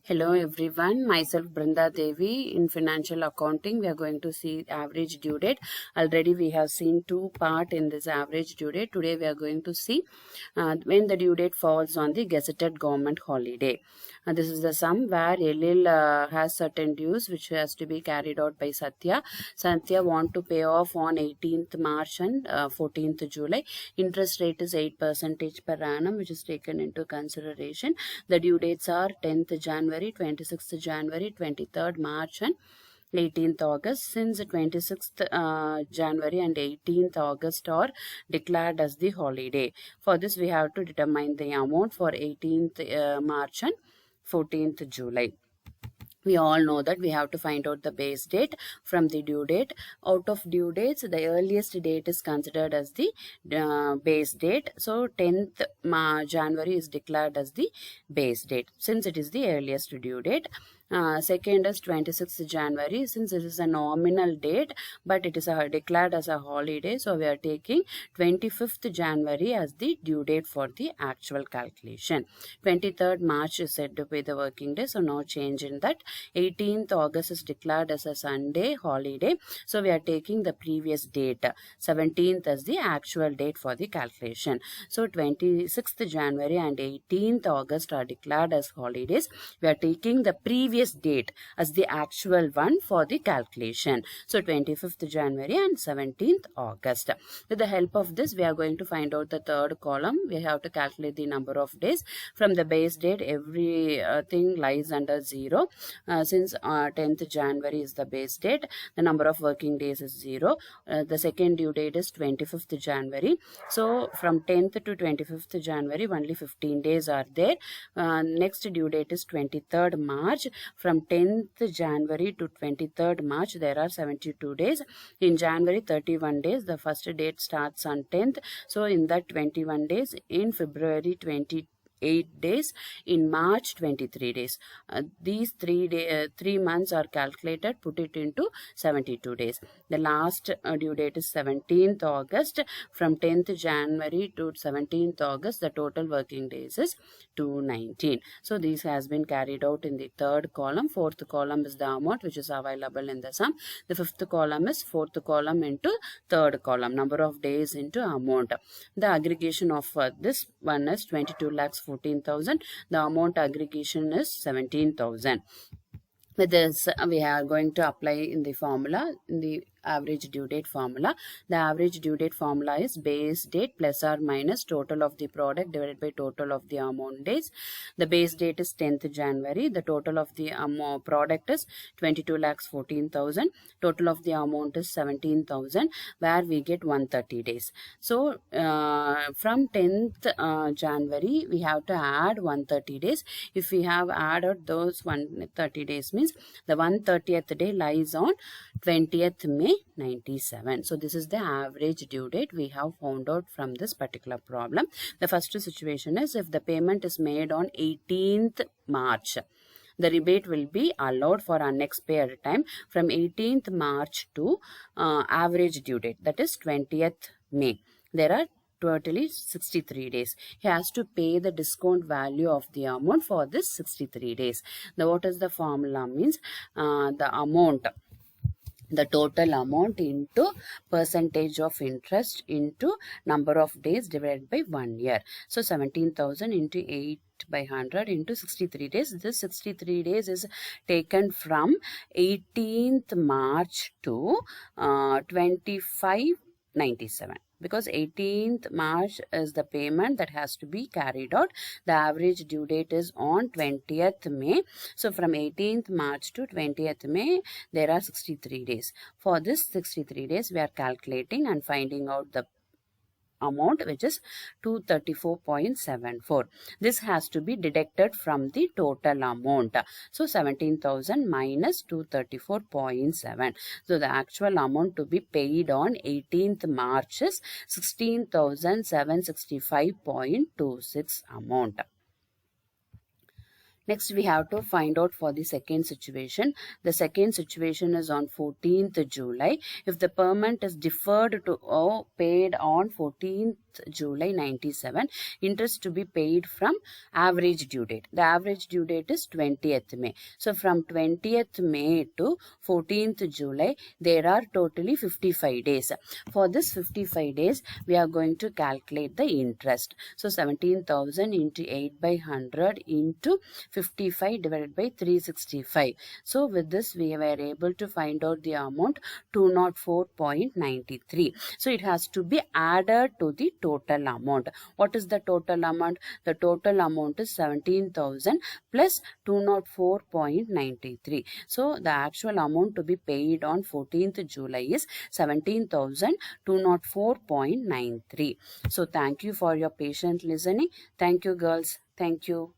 Hello everyone, myself Brindadevi. In financial accounting we are going to see average due date. Already we have seen two part in this average due date. Today we are going to see when the due date falls on the gazetted government holiday. This is the sum where Elil has certain dues which has to be carried out by Satya. Satya want to pay off on 18th March and 14th July. Interest rate is 8% per annum, which is taken into consideration. The due dates are 10th January, 26th January, 23rd March and 18th August. Since 26th January and 18th August are declared as the holiday. For this we have to determine the amount for 18th March and 14th July. We all know that we have to find out the base date from the due date. Out of due dates, the earliest date is considered as the base date. So 10th January is declared as the base date since it is the earliest due date. Second is 26th January, since it is a nominal date but it is declared as a holiday, so we are taking 25th January as the due date for the actual calculation. 23rd March is said to be the working day, so no change in that. 18th August is declared as a Sunday holiday, so we are taking the previous date. 17th as the actual date for the calculation. So 26th January and 18th August are declared as holidays. We are taking the previous date as the actual one for the calculation. So 25th January and 17th August. With the help of this, we are going to find out the third column. We have to calculate the number of days. From the base date, everything lies under 0. Since 10th January is the base date, the number of working days is 0. The second due date is 25th January. So from 10th to 25th January, only 15 days are there. Next due date is 23rd March. From 10th January to 23rd March, there are 72 days. In January, 31 days. The first date starts on 10th. So in that 21 days, in February, 8 days, in March 23 days. These 3 months are calculated, put it into 72 days. The last due date is 17th August. From 10th January to 17th August, the total working days is 219. So this has been carried out in the third column. Fourth column is the amount which is available in the sum. The fifth column is fourth column into third column, number of days into amount. The aggregation of this one is 22,14,000. The amount aggregation is 17,000. With this, we are going to apply in the formula, in the average due date formula. The average due date formula is base date plus or minus total of the product divided by total of the amount days. The base date is 10th January. The total of the product is 22,14,000. Total of the amount is 17,000, where we get 130 days. So from 10th January, we have to add 130 days. If we have added those 130 days, means the 130th day lies on 20th May 97. So this is the average due date we have found out from this particular problem. The first situation is if the payment is made on 18th March. The rebate will be allowed for our next period time from 18th March to average due date, that is 20th May. There are totally 63 days. He has to pay the discount value of the amount for this 63 days. Now, what is the formula means? The amount, the total amount into percentage of interest into number of days divided by 1 year. So 17,000 into 8 by 100 into 63 days. This 63 days is taken from 18th March to 2597. Because 18th March is the payment that has to be carried out. The average due date is on 20th May. So from 18th March to 20th May, there are 63 days. For this 63 days, we are calculating and finding out the amount, which is 234.74. This has to be deducted from the total amount. So 17,000 minus 234.7. So the actual amount to be paid on 18th March is 16,765.26 amount. Next, we have to find out for the second situation. The second situation is on 14th July. If the payment is deferred to or paid on 14th July 97. Interest to be paid from average due date. The average due date is 20th May. So from 20th May to 14th July, there are totally 55 days. For this 55 days, we are going to calculate the interest. So 17,000 into 8 by 100 into 55 divided by 365. So with this, we were able to find out the amount 204.93. So it has to be added to the total amount. What is the total amount? The total amount is 17,000 plus 204.93. So the actual amount to be paid on 14th July is 17,204.93. So thank you for your patient listening. Thank you, girls. Thank you.